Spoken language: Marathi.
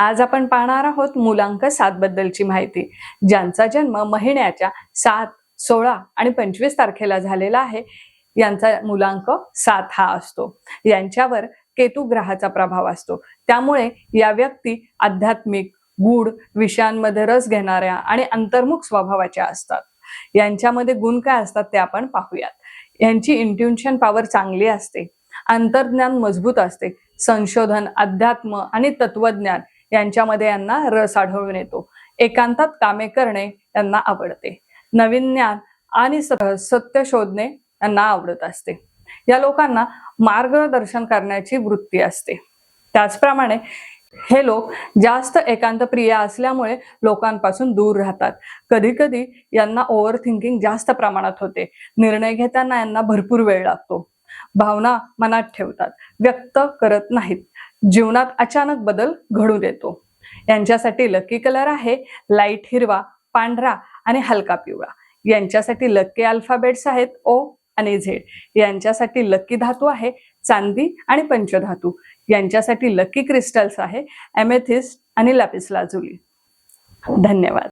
आज आपण पाहणार आहोत मुलांक 7 बद्दलची माहिती, ज्यांचा जन्म महिन्याच्या 7, 16 आणि 25 तारखेला झालेला आहे. यांचा मुलांक 7 हा असतो. यांच्यावर केतू ग्रहाचा प्रभाव असतो. त्यामुळे या व्यक्ती आध्यात्मिक, गूढ विषयांमध्ये रस घेणाऱ्या आणि अंतर्मुख स्वभावाच्या असतात. यांच्यामध्ये गुण काय असतात ते आपण पाहूयात. यांची इंट्युशन पॉवर चांगली असते, अंतर्ज्ञान मजबूत असते, संशोधन, अध्यात्म आणि तत्वज्ञान यांच्यामध्ये यांना रस आढळून येतो. एकांतात कामे करणे यांना आवडते. नवीन ज्ञान आणि सत्य शोधणे यांना आवडत असते. या लोकांना मार्गदर्शन करण्याची वृत्ती असते. त्याचप्रमाणे हे लोक जास्त एकांत प्रिय असल्यामुळे लोकांपासून दूर राहतात. कधी कधी यांना ओव्हर थिंकिंग जास्त प्रमाणात होते. निर्णय घेताना यांना भरपूर वेळ लागतो. भावना मनात ठेवतात, व्यक्त करत नाहीत. जीवनात अचानक बदल घडून येतो. यांच्यासाठी लकी कलर आहे लाईट हिरवा, पांढरा आणि हलका पिवळा. यांच्यासाठी लकी अल्फाबेट्स आहेत O आणि Z. यांच्यासाठी लकी धातू आहे चांदी आणि पंचधातू. यांच्यासाठी लकी क्रिस्टल्स आहे एमेथिस्ट आणि लॅपिस लाजुली. धन्यवाद.